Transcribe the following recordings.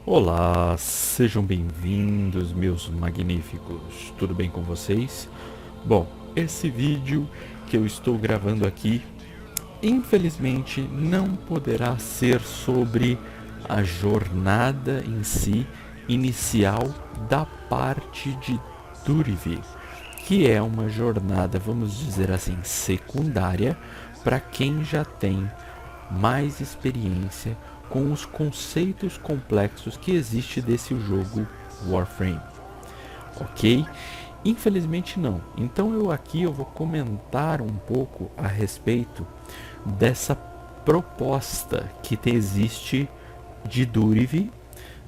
Olá, sejam bem-vindos, meus magníficos. Tudo bem com vocês? Bom, esse vídeo que eu estou gravando aqui, infelizmente, não poderá ser sobre a jornada em si, inicial da parte de Durivi, que é uma jornada, vamos dizer assim, secundária para quem já tem mais experiência com os conceitos complexos que existe desse jogo Warframe, ok? Infelizmente não. Então eu vou comentar um pouco a respeito dessa proposta que existe de Durivi,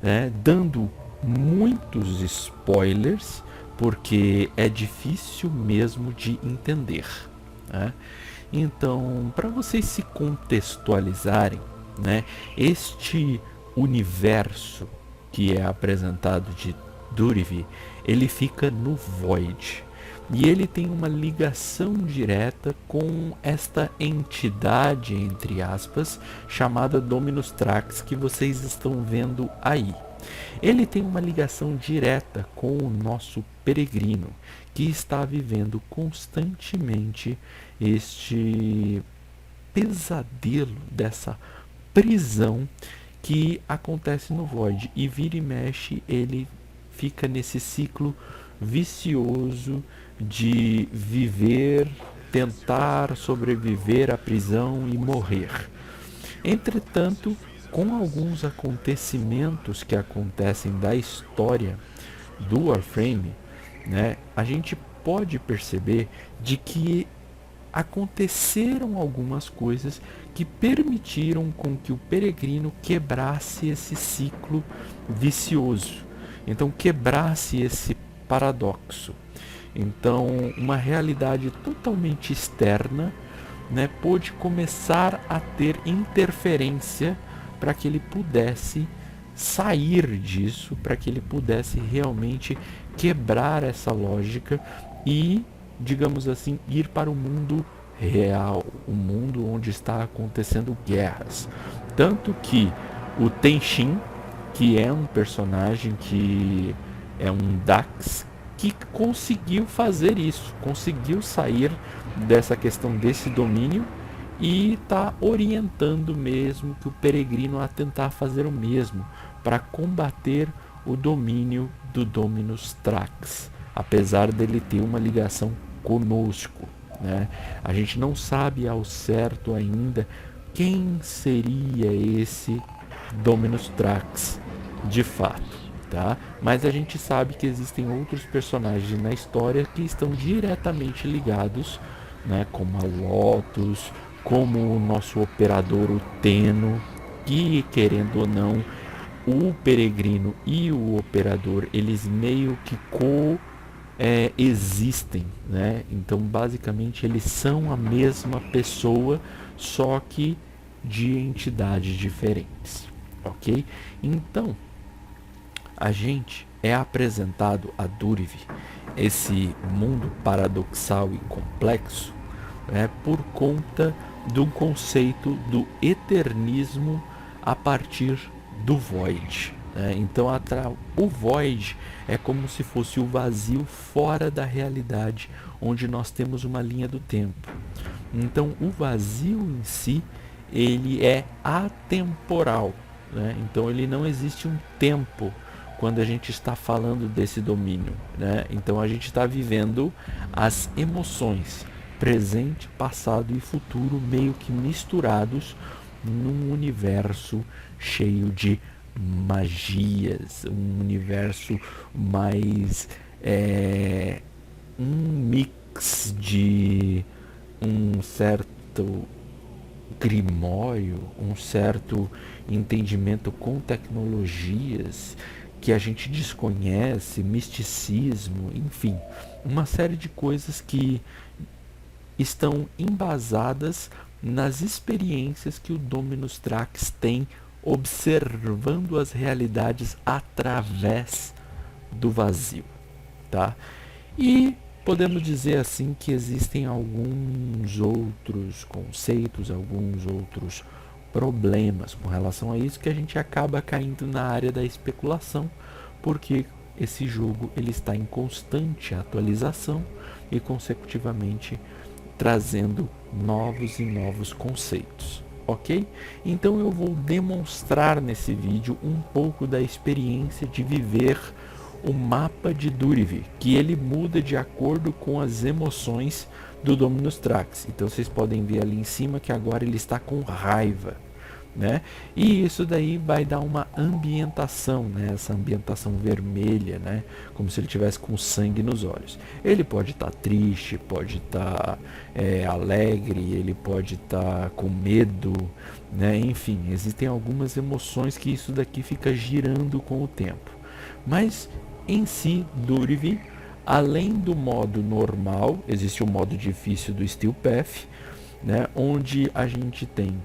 né, dando muitos spoilers, porque é difícil mesmo de entender, né? Então, para vocês se contextualizarem, né, este universo que é apresentado de Durivi, ele fica no Void. E ele tem uma ligação direta com esta entidade, entre aspas, chamada Dominus Trax, que vocês estão vendo aí. Ele tem uma ligação direta com o nosso peregrino, que está vivendo constantemente este pesadelo dessa prisão que acontece no Void. E vira e mexe, ele fica nesse ciclo vicioso de viver, tentar sobreviver à prisão e morrer. Entretanto, com alguns acontecimentos que acontecem da história do Warframe, né, a gente pode perceber de que aconteceram algumas coisas que permitiram com que o peregrino quebrasse esse ciclo vicioso. Então quebrasse esse paradoxo. Então uma realidade totalmente externa, né, pôde começar a ter interferência para que ele pudesse sair disso, para que ele pudesse realmente quebrar essa lógica e, digamos assim, ir para o mundo real, o mundo onde está acontecendo guerras. Tanto que o Tenshin, que é um personagem que é um Dax, que conseguiu fazer isso, conseguiu sair dessa questão desse domínio e está orientando mesmo que o peregrino a tentar fazer o mesmo para combater o domínio do Dominus Trax, apesar dele ter uma ligação conosco, né? A gente não sabe ao certo ainda quem seria esse Dominus Trax de fato, tá? Mas a gente sabe que existem outros personagens na história que estão diretamente ligados, né? Como a Lotus, como o nosso operador, o Teno, que, querendo ou não, o peregrino e o operador, eles meio que existem, né? Então basicamente eles são a mesma pessoa, só que de entidades diferentes, ok? Então a gente é apresentado a Durivi, esse mundo paradoxal e complexo, né, por conta do conceito do eternismo a partir do Void, né? Então o Void é como se fosse o vazio fora da realidade, onde nós temos uma linha do tempo. Então o vazio em si, ele é atemporal, né? Então ele não existe um tempo quando a gente está falando desse domínio, né? Então a gente está vivendo as emoções, presente, passado e futuro, meio que misturados num universo cheio de magias, um universo mais um mix de um certo grimório, um certo entendimento com tecnologias que a gente desconhece, misticismo, enfim, uma série de coisas que estão embasadas nas experiências que o Dominus Trax tem observando as realidades através do vazio, tá? E podemos dizer assim que existem alguns outros conceitos, alguns outros problemas com relação a isso, que a gente acaba caindo na área da especulação, porque esse jogo ele está em constante atualização e consecutivamente trazendo novos e novos conceitos, ok? Então eu vou demonstrar nesse vídeo um pouco da experiência de viver o mapa de Durivi, que ele muda de acordo com as emoções do Dominus Trax. Então vocês podem ver ali em cima que agora ele está com raiva, né? E isso daí vai dar uma ambientação, né? Essa ambientação vermelha, né? Como se ele tivesse com sangue nos olhos. Ele pode estar triste, pode estar alegre, ele pode estar com medo, né? Enfim, existem algumas emoções que isso daqui fica girando com o tempo. Mas em si, Durivi, além do modo normal, existe o modo difícil do Steel Path, né? Onde a gente tem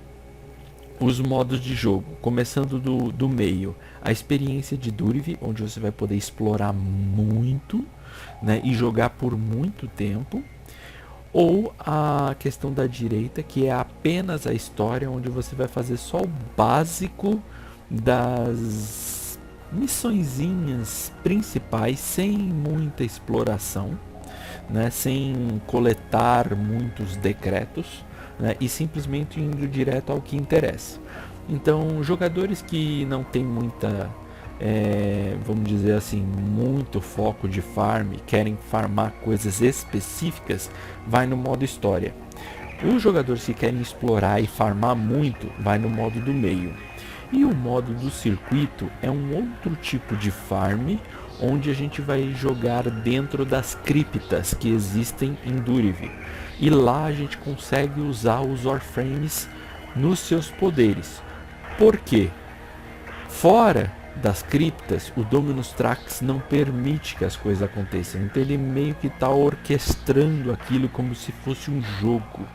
os modos de jogo, começando do meio, a experiência de Durivi, onde você vai poder explorar muito, né, e jogar por muito tempo, ou a questão da direita, que é apenas a história, onde você vai fazer só o básico das missõezinhas principais, sem muita exploração, né, sem coletar muitos decretos, né, e simplesmente indo direto ao que interessa. Então, jogadores que não tem muita, vamos dizer assim, muito foco de farm, querem farmar coisas específicas, vai no modo história. Os jogadores que querem explorar e farmar muito, vai no modo do meio. E o modo do circuito é um outro tipo de farm, onde a gente vai jogar dentro das criptas que existem em Durivi. E lá a gente consegue usar os Warframes nos seus poderes. Por quê? Fora das criptas, o Dominus Trax não permite que as coisas aconteçam. Então ele meio que está orquestrando aquilo como se fosse um jogo,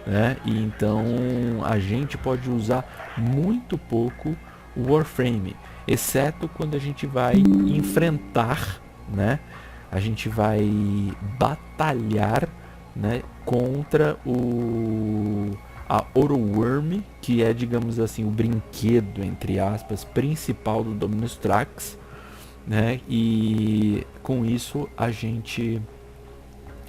né? E então a gente pode usar muito pouco o Warframe, exceto quando a gente vai enfrentar, né? A gente vai batalhar, né, contra a Oroworm, que é, digamos assim, o brinquedo, entre aspas, principal do Dominus Trax, né? E com isso a gente,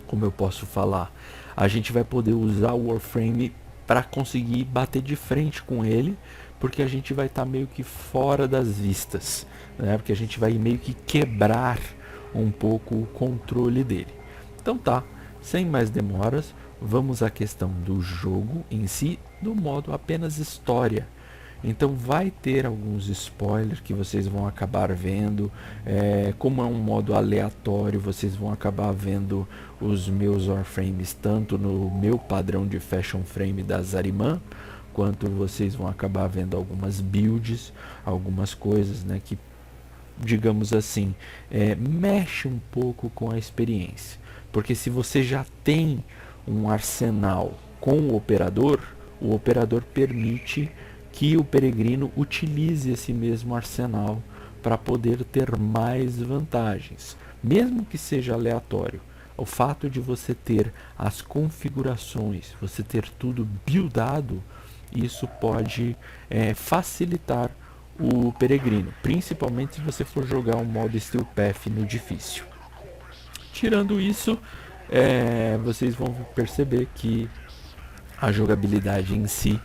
como eu posso falar, a gente vai poder usar o Warframe para conseguir bater de frente com ele, porque a gente vai estar meio que fora das vistas, né? Porque a gente vai meio que quebrar um pouco o controle dele. Então tá, sem mais demoras, vamos à questão do jogo em si, do modo apenas história. Então vai ter alguns spoilers que vocês vão acabar vendo, como é um modo aleatório, vocês vão acabar vendo os meus Warframes tanto no meu padrão de Fashion Frame da Zariman, quanto vocês vão acabar vendo algumas builds, algumas coisas, né, que, digamos assim, mexe um pouco com a experiência. Porque se você já tem um arsenal com o operador permite que o peregrino utilize esse mesmo arsenal para poder ter mais vantagens, mesmo que seja aleatório. O fato de você ter as configurações, você ter tudo buildado, isso pode facilitar o peregrino, principalmente se você for jogar um modo Steel Path no difícil. Tirando isso, vocês vão perceber que a jogabilidade em si,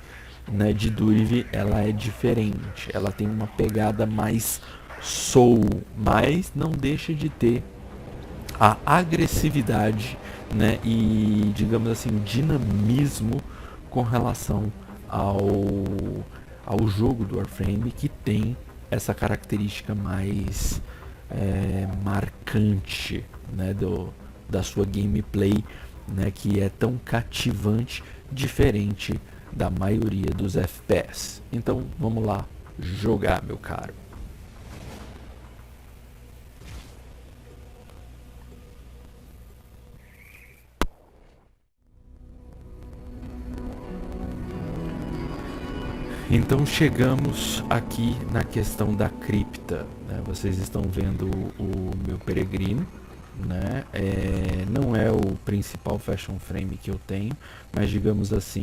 né, de Durivi, ela é diferente, ela tem uma pegada mais soul, mas não deixa de ter a agressividade, né, e, digamos assim, o dinamismo com relação ao jogo do Warframe, que tem essa característica mais marcante, né, da sua gameplay, né, que é tão cativante, diferente da maioria dos FPS. Então vamos lá jogar, meu caro. Então chegamos aqui na questão da cripta, né? Vocês estão vendo o meu peregrino, né? Não é o principal fashion frame que eu tenho, mas digamos assim,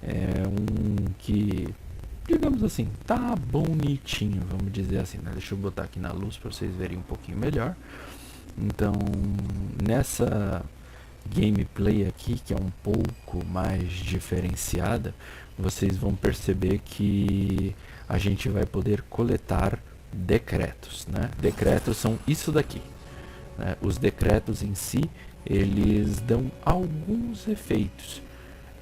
É um que, digamos assim, tá bonitinho, vamos dizer assim, né? Deixa eu botar aqui na luz para vocês verem um pouquinho melhor. Então, nessa gameplay aqui, que é um pouco mais diferenciada, vocês vão perceber que a gente vai poder coletar decretos, né? Decretos são isso daqui, né? Os decretos em si, eles dão alguns efeitos.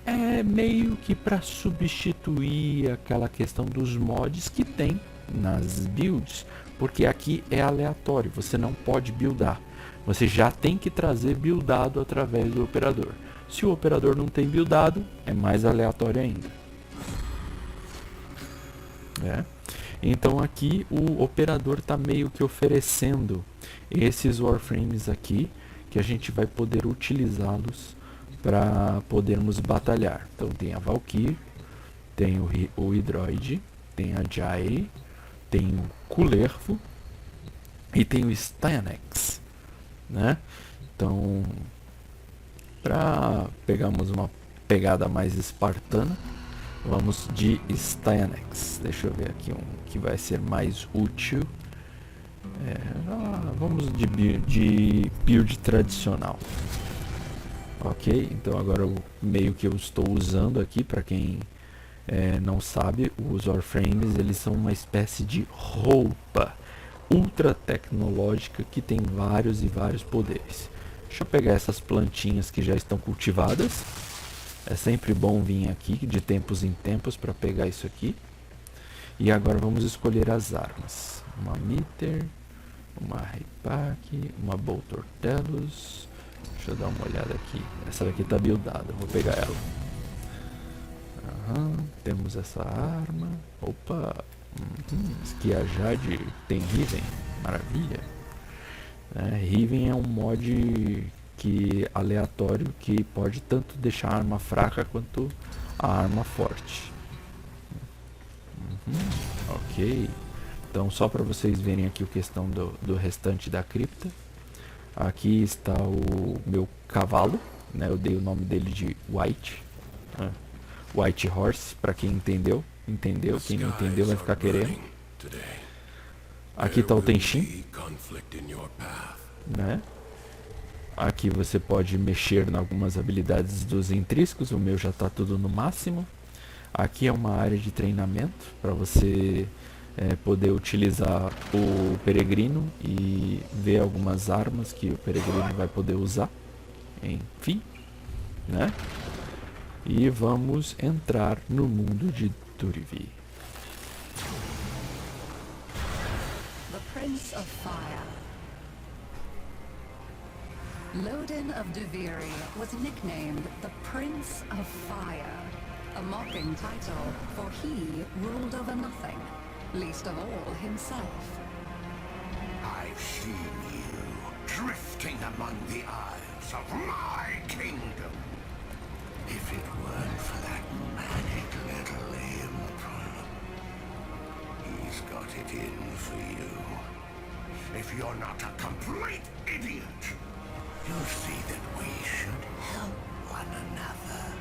É meio que para substituir aquela questão dos mods que tem nas builds, porque aqui é aleatório, você não pode buildar. Você já tem que trazer buildado através do operador. Se o operador não tem buildado, é mais aleatório ainda. Então aqui o operador está meio que oferecendo esses warframes aqui, que a gente vai poder utilizá-los para podermos batalhar. Então tem a Valkyr, tem o Hydroid, tem a Jai, tem o Kullervo e tem o Styanax, né? Então, para pegarmos uma pegada mais espartana, vamos de Styanax. Deixa eu ver aqui um que vai ser mais útil. Vamos de build tradicional. Ok, então agora meio que eu estou usando aqui, para quem não sabe, os Warframes, eles são uma espécie de roupa ultra tecnológica que tem vários e vários poderes. Deixa eu pegar essas plantinhas que já estão cultivadas. É sempre bom vir aqui de tempos em tempos para pegar isso aqui. E agora vamos escolher as armas. Uma Mitter, uma Reipak, uma Boltortelos. Deixa eu dar uma olhada aqui. Essa daqui tá buildada, vou pegar ela. Temos essa arma. Opa! Esquiajade tem Riven, maravilha. Riven é um mod aleatório que pode tanto deixar a arma fraca quanto a arma forte. Ok. Então só para vocês verem aqui a questão do restante da cripta. Aqui está o meu cavalo, né? Eu dei o nome dele de White. White Horse, para quem entendeu. Quem não entendeu vai ficar querendo. Aqui está o Tenshin, né? Aqui você pode mexer em algumas habilidades dos intrínsecos. O meu já está tudo no máximo. Aqui é uma área de treinamento para você poder utilizar o peregrino e ver algumas armas que o peregrino vai poder usar. Enfim, né? E vamos entrar no mundo de Durivi. The Prince of Fire. Lodin of Duviri was nicknamed the Prince of Fire, a mocking title, for he ruled over nothing, least of all himself. I've seen you drifting among the isles of my kingdom. If it weren't for that manic little emperor, he's got it in for you. If you're not a complete idiot, you'll see that we should help one another.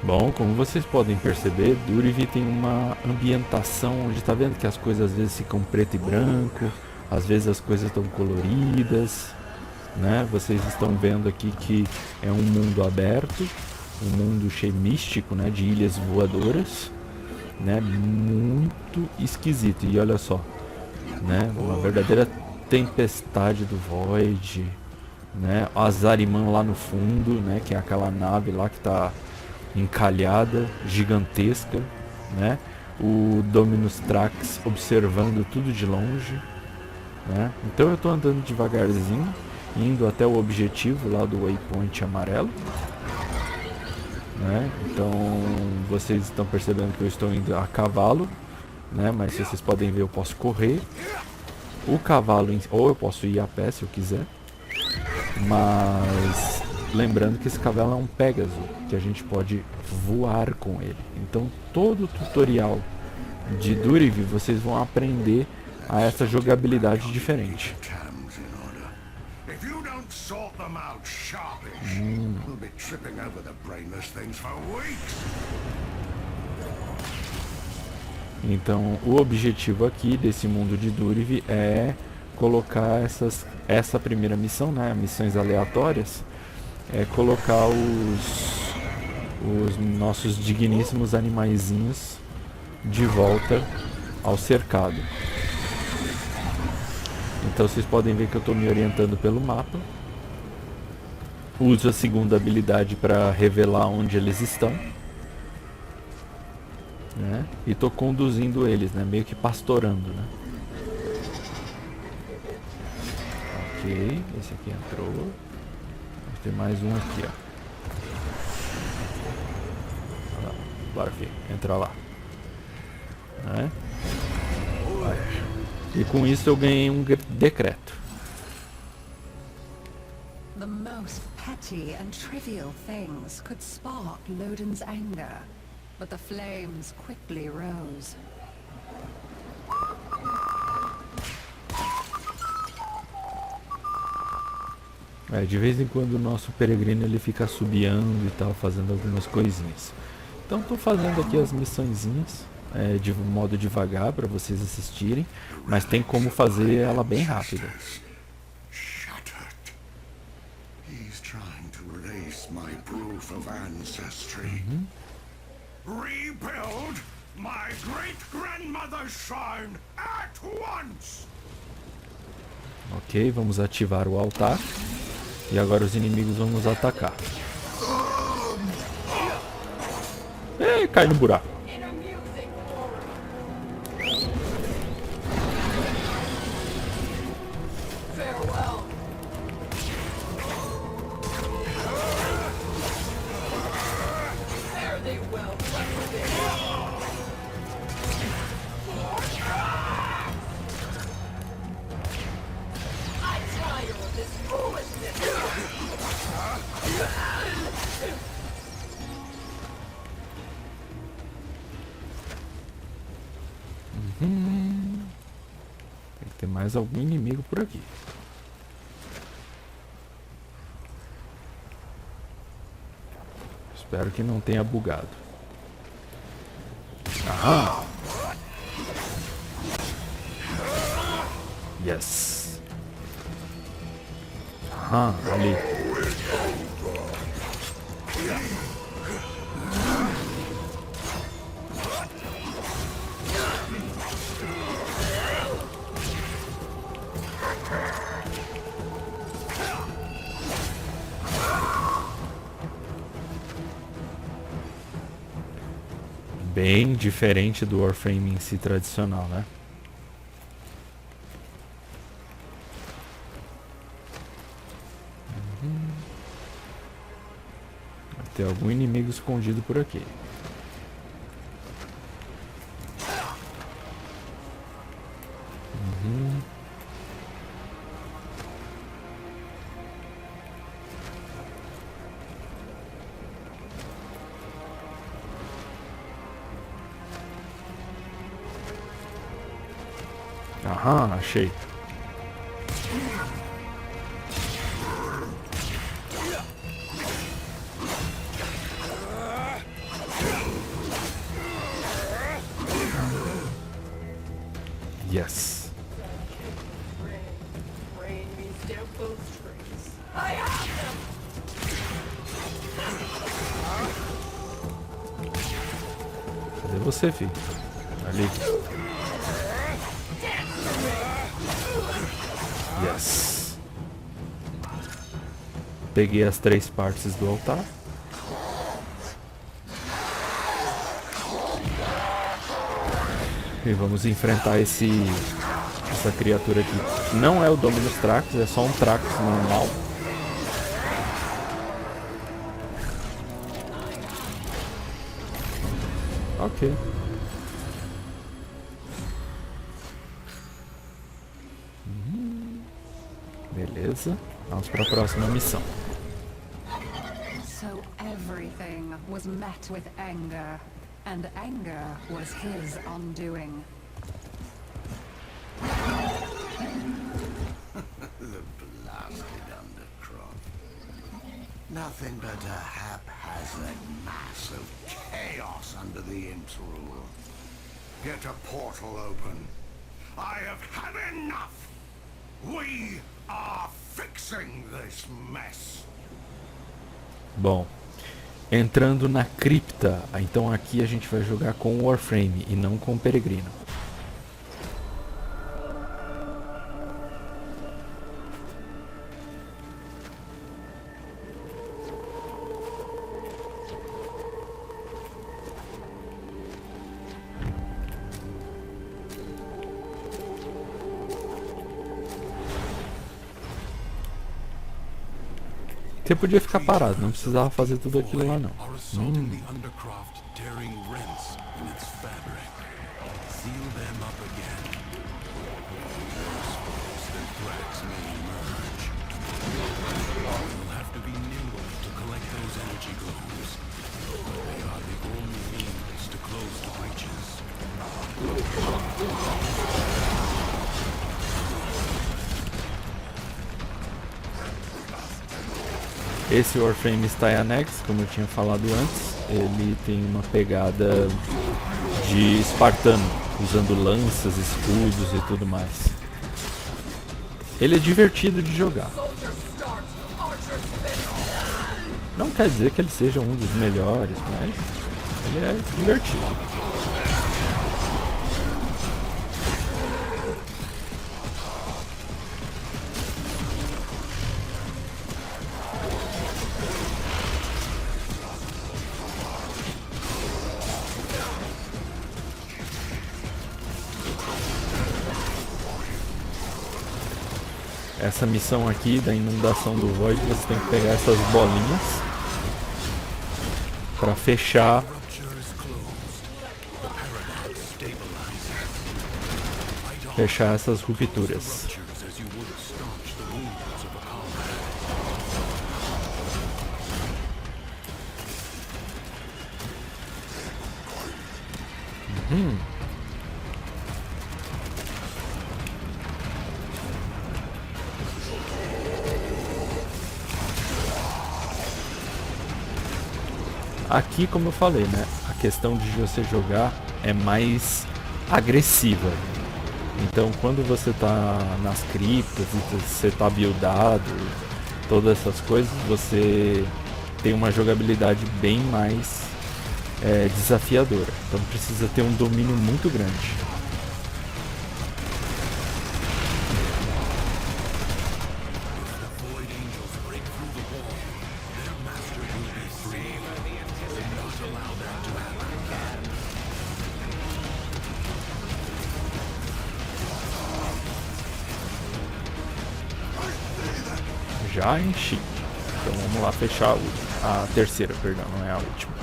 Bom, como vocês podem perceber, Durivi tem uma ambientação onde tá vendo que as coisas às vezes ficam preto e branco, às vezes as coisas estão coloridas, né? Vocês estão vendo aqui que é um mundo aberto, um mundo cheio místico, né? De ilhas voadoras, né? Muito esquisito. E olha só, né? Uma verdadeira tempestade do Void, né? A Zariman lá no fundo, né? Que é aquela nave lá que tá encalhada, gigantesca, né? O Dominus Trax observando tudo de longe, né? Então eu tô andando devagarzinho, indo até o objetivo lá do waypoint amarelo, né? Então vocês estão percebendo que eu estou indo a cavalo, né? Mas se vocês podem ver, eu posso correr. O cavalo, ou eu posso ir a pé se eu quiser, mas lembrando que esse cavalo é um Pégaso, que a gente pode voar com ele. Então todo o tutorial de Durivi vocês vão aprender a essa jogabilidade diferente. If you don't don't sort them out sharpish, we'll be tripping over the brainless things for weeks. Então, o objetivo aqui desse mundo de Duriv é colocar essa primeira missão, né, missões aleatórias, é colocar os nossos digníssimos animaizinhos de volta ao cercado. Então vocês podem ver que eu estou me orientando pelo mapa. Uso a segunda habilidade para revelar onde eles estão, né? E estou conduzindo eles, né? Meio que pastorando, né? Ok, esse aqui entrou. Vai ter mais um aqui, ó. Olha lá. Bora, filho, entra lá, né? E com isso eu ganhei um decreto. The most petty and trivial things could spark Loden's anger, but the flames quickly rose. De vez em quando o nosso peregrino ele fica assobiando e tal, fazendo algumas coisinhas. Então estou fazendo aqui as missõezinhas de modo devagar para vocês assistirem, mas tem como fazer ela bem rápida. He's trying to erase my proof of ancestry. Rebuild my great-grandmother's shrine at once! Ok, vamos ativar o altar. E agora os inimigos vão nos atacar. Cai no buraco. Tem que ter mais algum inimigo por aqui. Espero que não tenha bugado. Aham. Yes. Aham, ali. Bem diferente do Warframe em si tradicional, né? Vai ter algum inimigo escondido por aqui. Aham, achei. Yes. Cadê você, filho? Ali. Yes. Peguei as 3 partes do altar. E vamos enfrentar essa criatura aqui. Não é o Dominus Trax, é só um Trax normal. Ok. Beleza. Vamos para a próxima missão. So everything was met with anger, and anger was his undoing. The blasted Nothing but a haphazard mass of chaos under the Imp's rule. Get a portal open. I have had enough! We are fixing this mess! Bom, entrando na cripta, então aqui a gente vai jogar com o Warframe e não com o Peregrino. Você podia ficar parado, não precisava fazer tudo aquilo lá não. Are assaulting the undercroft, tearing rents in its fabric. Seal them up again. Worse foes than Thrax may emerge. You'll have to be nimble to collect those energy globes. They are the only means to close the breaches. Esse Warframe Styanex, como eu tinha falado antes, ele tem uma pegada de espartano, usando lanças, escudos e tudo mais. Ele é divertido de jogar. Não quer dizer que ele seja um dos melhores, mas ele é divertido. Essa missão aqui da inundação do Void, você tem que pegar essas bolinhas para fechar essas rupturas. Aqui, como eu falei, né, a questão de você jogar é mais agressiva. Então, quando você tá nas criptas e você tá buildado, todas essas coisas, você tem uma jogabilidade bem mais desafiadora. Então, precisa ter um domínio muito grande. Já enchi. Então vamos lá fechar a terceira, perdão, não é a última.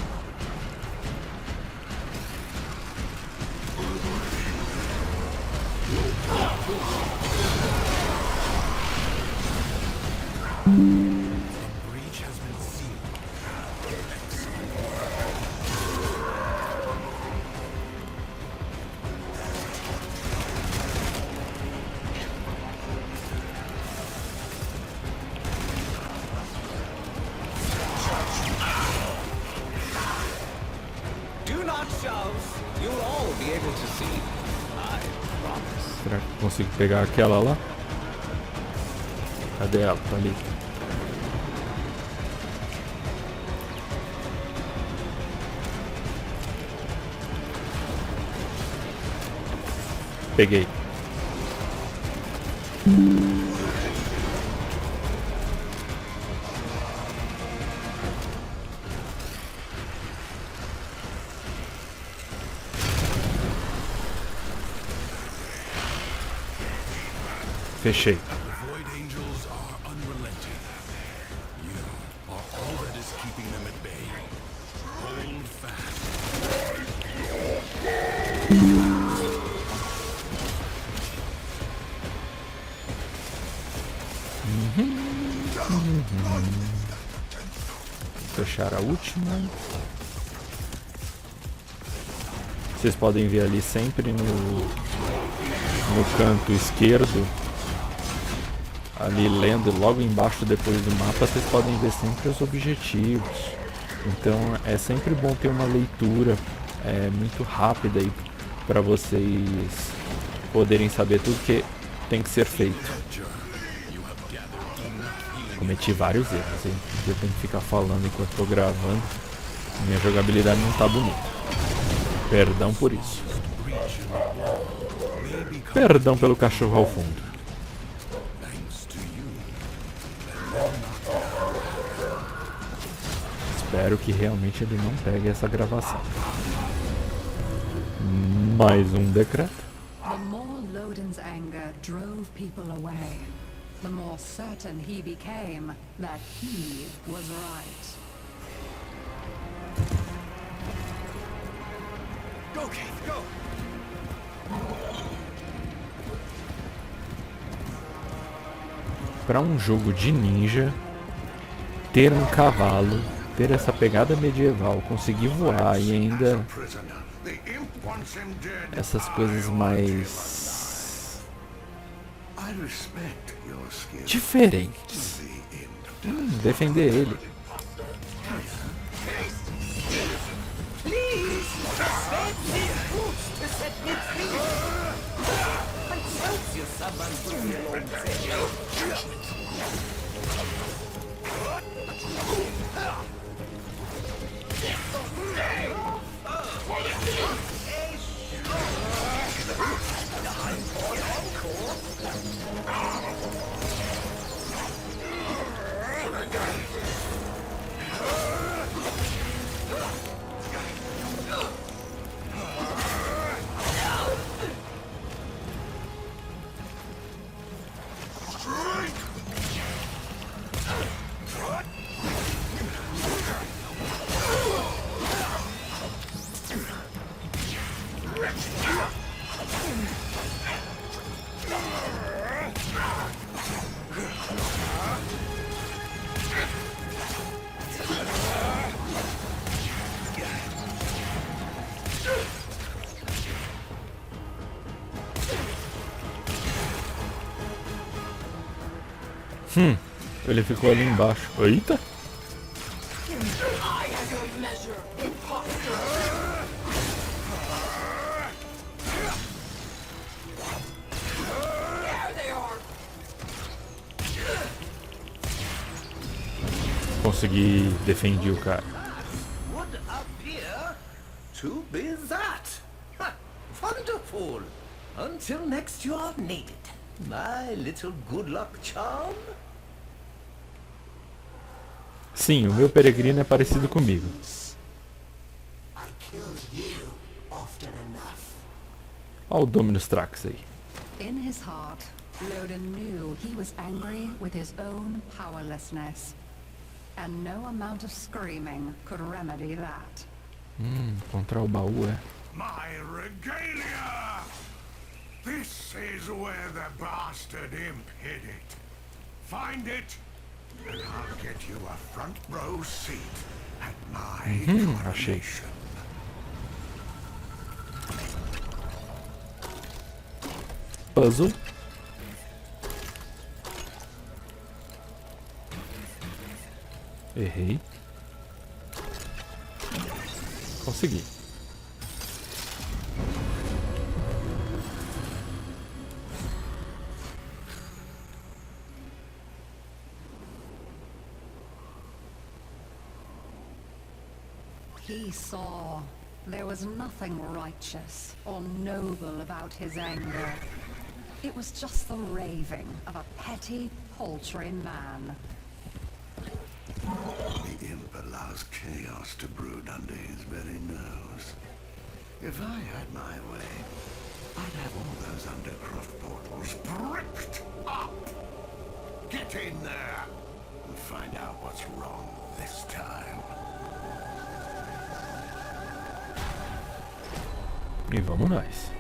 Será que eu consigo pegar aquela lá? Cadê ela? Tá ali. Peguei. Fechei. Fechar a última. Vocês podem ver ali sempre no canto esquerdo ali lendo logo embaixo depois do mapa, vocês podem ver sempre os objetivos. Então é sempre bom ter uma leitura muito rápida aí para vocês poderem saber tudo que tem que ser feito. Cometi vários erros, hein? Eu tenho que ficar falando enquanto estou gravando. Minha jogabilidade não tá bonita. Perdão por isso. Perdão pelo cachorro ao fundo. Espero que realmente ele não pegue essa gravação. Mais um decreto. The more Lodin's anger drove people away, the more certain he became that he was right. Go, Keith, go! Para um jogo de ninja, ter um cavalo, ter essa pegada medieval, conseguir voar e ainda essas coisas mais I respect your skill. diferentes. Defender ele. Ele ficou ali embaixo. Eita! Consegui defender o cara. Would appear to be that. Ha, wonderful. Until next you are needed. My little good luck charm. Sim, o meu peregrino é parecido comigo. Olha o Dominus Trax aí. In his heart, Lodin knew he was angry with his own powerlessness. And no amount of screaming could remedy that. Encontrar o baú é. My regalia! This is where the bastard imp hid it. Find it, and I'll get you a front row seat at my Achei. coronation. Puzzle. Errei. Consegui. He saw there was nothing righteous or noble about his anger. It was just the raving of a petty, paltry man. The imp allows chaos to brood under his very nose. If I had my way, I'd have all those Undercroft portals bricked up. Get in there and find out what's wrong this time. E vamos nós.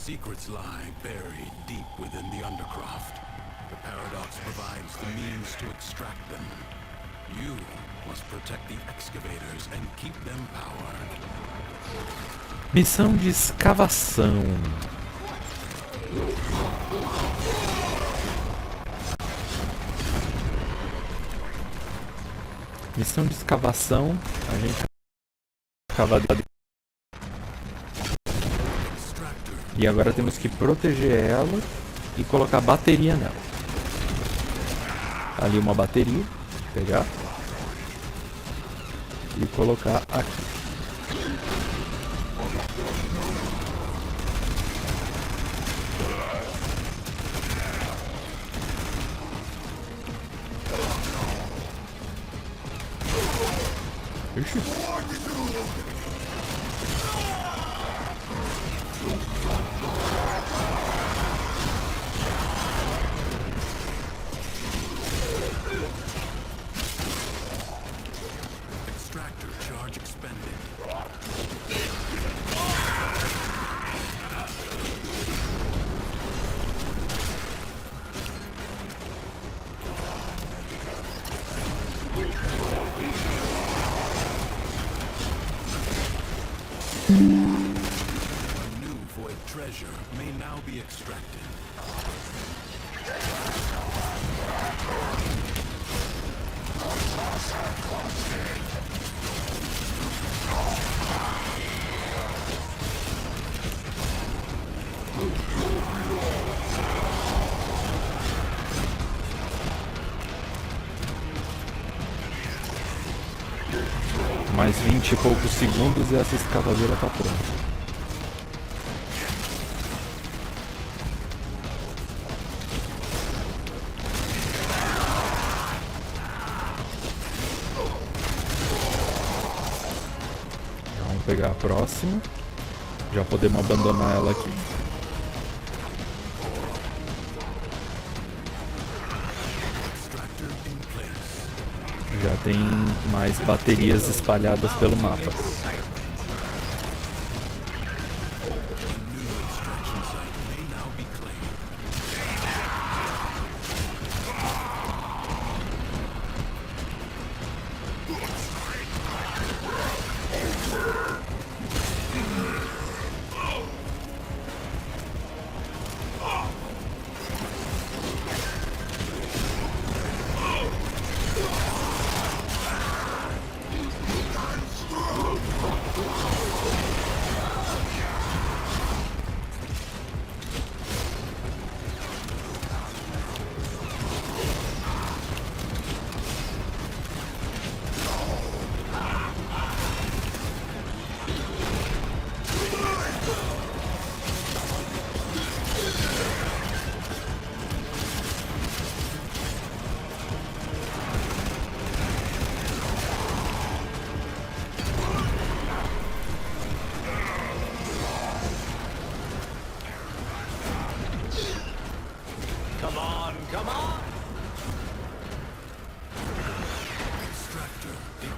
Secrets lie buried deep within the Undercroft. The Paradox provides the means to extract them. You must protect the excavators and keep them powered. Missão de escavação. Missão de escavação. A gente cava e agora temos que proteger ela e colocar bateria nela. Ali uma bateria, pegar e colocar aqui. Ixi. Extractor charge expended. A new void treasure may now be extracted. Mais 20 e poucos segundos e essa escavadeira tá pronta. Vamos pegar a próxima. Já podemos abandonar ela aqui. Já tem mais baterias espalhadas pelo mapa.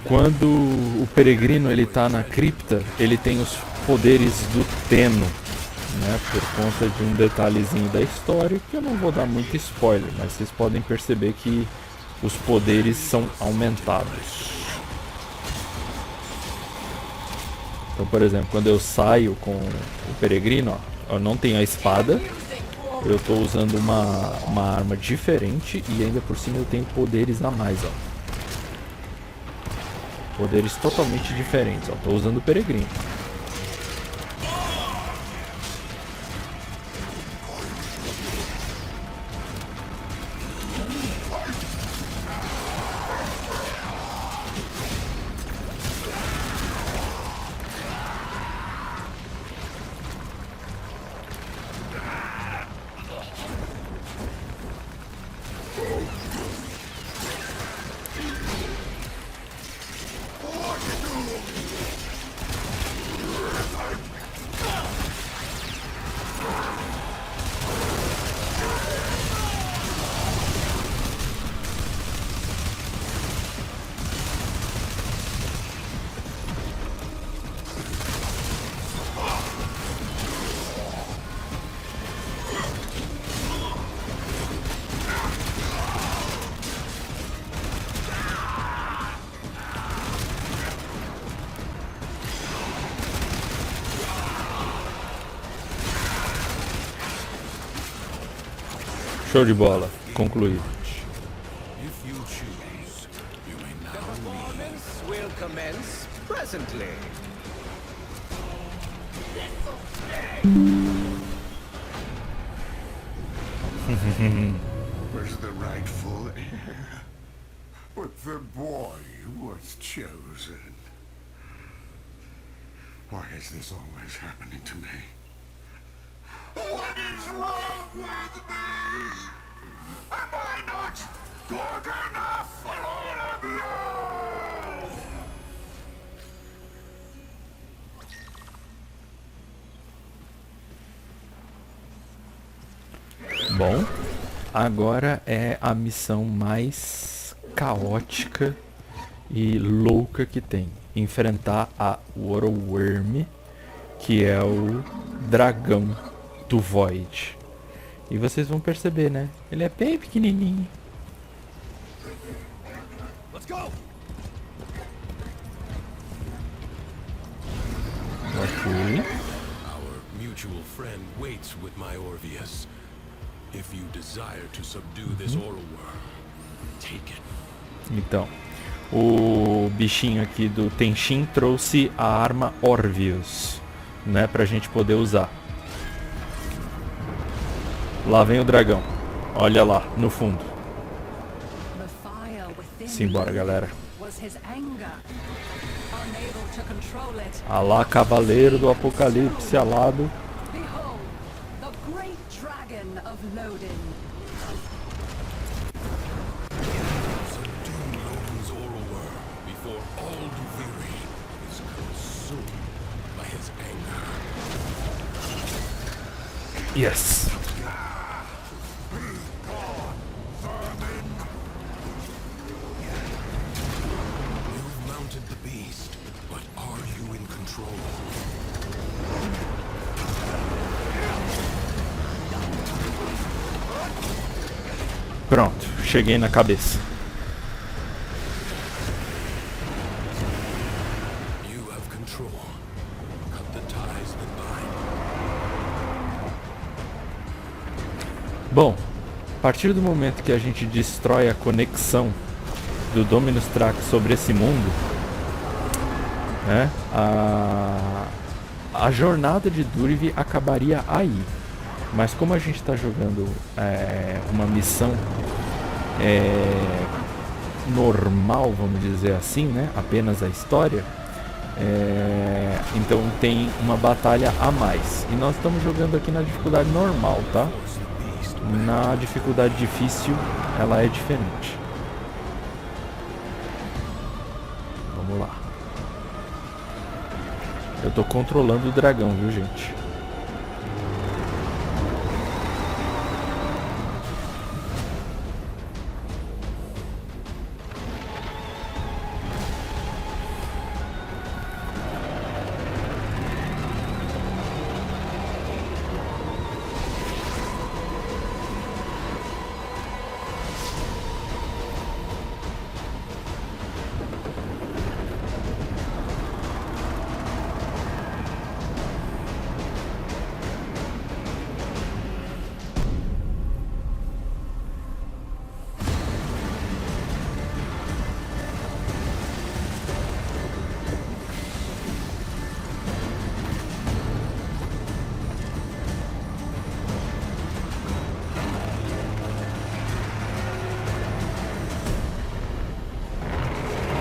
Quando o peregrino ele tá na cripta, ele tem os poderes do Tenno, né? Por conta de um detalhezinho da história que eu não vou dar muito spoiler, mas vocês podem perceber que os poderes são aumentados. Então, por exemplo, quando eu saio com o peregrino, ó, eu não tenho a espada, eu estou usando uma arma diferente e ainda por cima eu tenho poderes a mais, ó. Poderes totalmente diferentes, ó. Tô usando o peregrino. Show de bola. Concluído. If you choose, you may now leave. Performance will commence presently. Was the rightful heir, but the boy was chosen. Why is this always happening to me? What is wrong with me? Am I not good enough for all of you? Bom, agora é a missão mais caótica e louca que tem. Enfrentar a Worm, que é o dragão do Void. E vocês vão perceber, né? Ele é bem pequenininho. Let's go. Ok. Our mutual friend waits with my Orvius. If you desire to subdue this oral worm, take it. Então, o bichinho aqui do Tenshin trouxe a arma Orvius, né? Pra gente poder usar. Lá vem o dragão. Olha lá, no fundo. The fire within Simbora, galera. was his anger. Unable to control it, Alá, cavaleiro do apocalipse alado. behold, the great dragon of Lodin. Subdue Loden's oral worm before all Duviri is consumed by his anger. Yes. You've mounted the beast, but are you in control? Pronto, cheguei na cabeça. You have control. Cut the ties that bind. Bom, a partir do momento que a gente destrói a conexão do Dominus Trax sobre esse mundo, né, a jornada de Durvi acabaria aí. Mas como a gente está jogando uma missão normal, vamos dizer assim, né, apenas a história, então tem uma batalha a mais. E nós estamos jogando aqui na dificuldade normal, tá? Force the beast. Na dificuldade difícil, ela é diferente. Vamos lá. Eu tô controlando o dragão, viu, gente?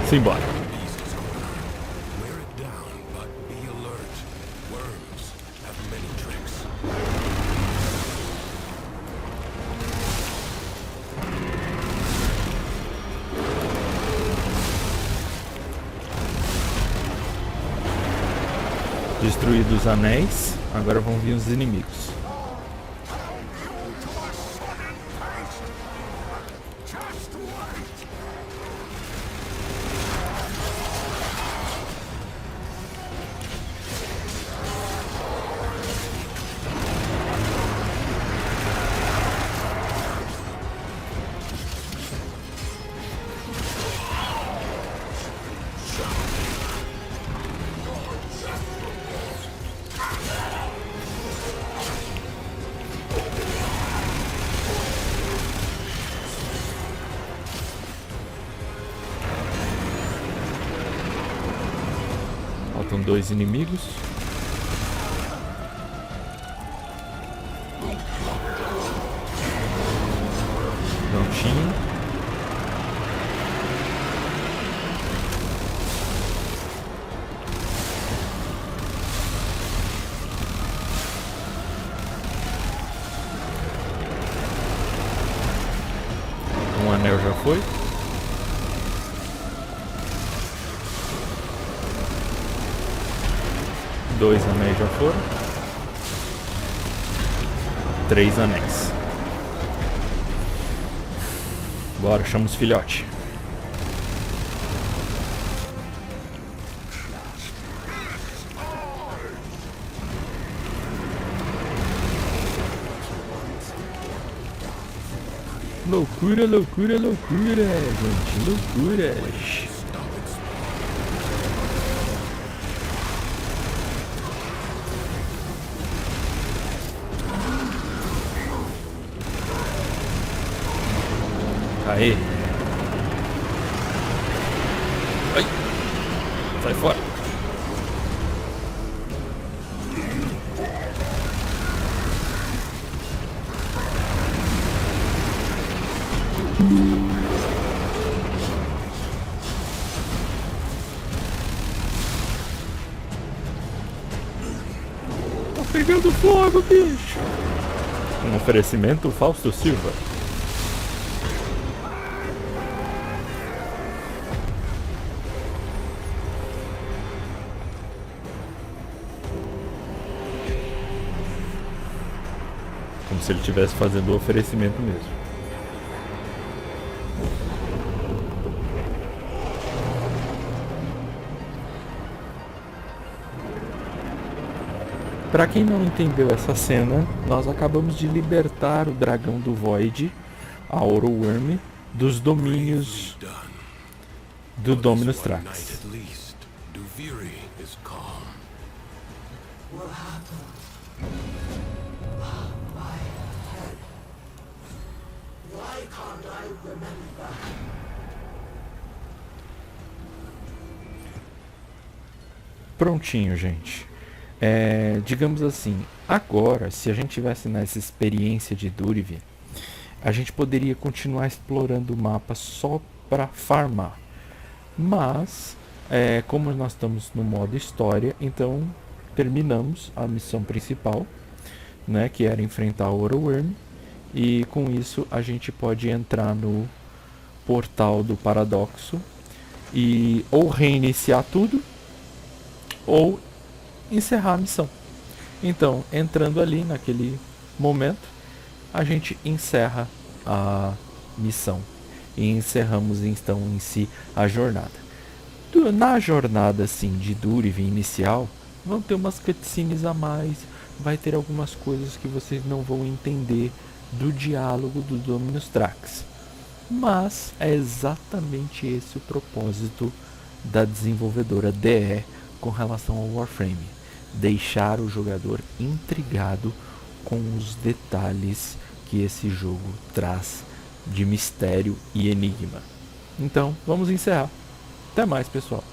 Simbora. Beast is gone. Wear it down, but be alert. Worms have many tricks. Destruídos os anéis, agora vão vir os inimigos. Just wait. Faltam 2 inimigos. Prontinho. Um anel já foi. Dois anéis já foram. 3 anéis. Bora, chama os filhotes. Loucura, loucura, loucura, gente, loucuras. Aê. Ai. Sai fora. Tá pegando fogo, bicho. Um oferecimento, Fausto Silva. Como se ele estivesse fazendo o oferecimento mesmo. Para quem não entendeu essa cena, nós acabamos de libertar o dragão do Void, a Oroworm, dos domínios do Dominus Trax. At least, Duviri is calm. Prontinho, gente. Digamos assim, agora, se a gente tivesse nessa experiência de Durivi, a gente poderia continuar explorando o mapa só para farmar. Mas, como nós estamos no modo história, então terminamos a missão principal, né, que era enfrentar a Oroworm, e com isso a gente pode entrar no portal do Paradoxo e ou reiniciar tudo ou encerrar a missão. Então, entrando ali naquele momento, a gente encerra a missão e encerramos então em si a jornada. Na jornada assim de Durivi inicial, vão ter umas cutscenes a mais, vai ter algumas coisas que vocês não vão entender do diálogo do Dominus Trax. Mas é exatamente esse o propósito da desenvolvedora DE com relação ao Warframe, deixar o jogador intrigado com os detalhes que esse jogo traz de mistério e enigma. Então, vamos encerrar. Até mais, pessoal.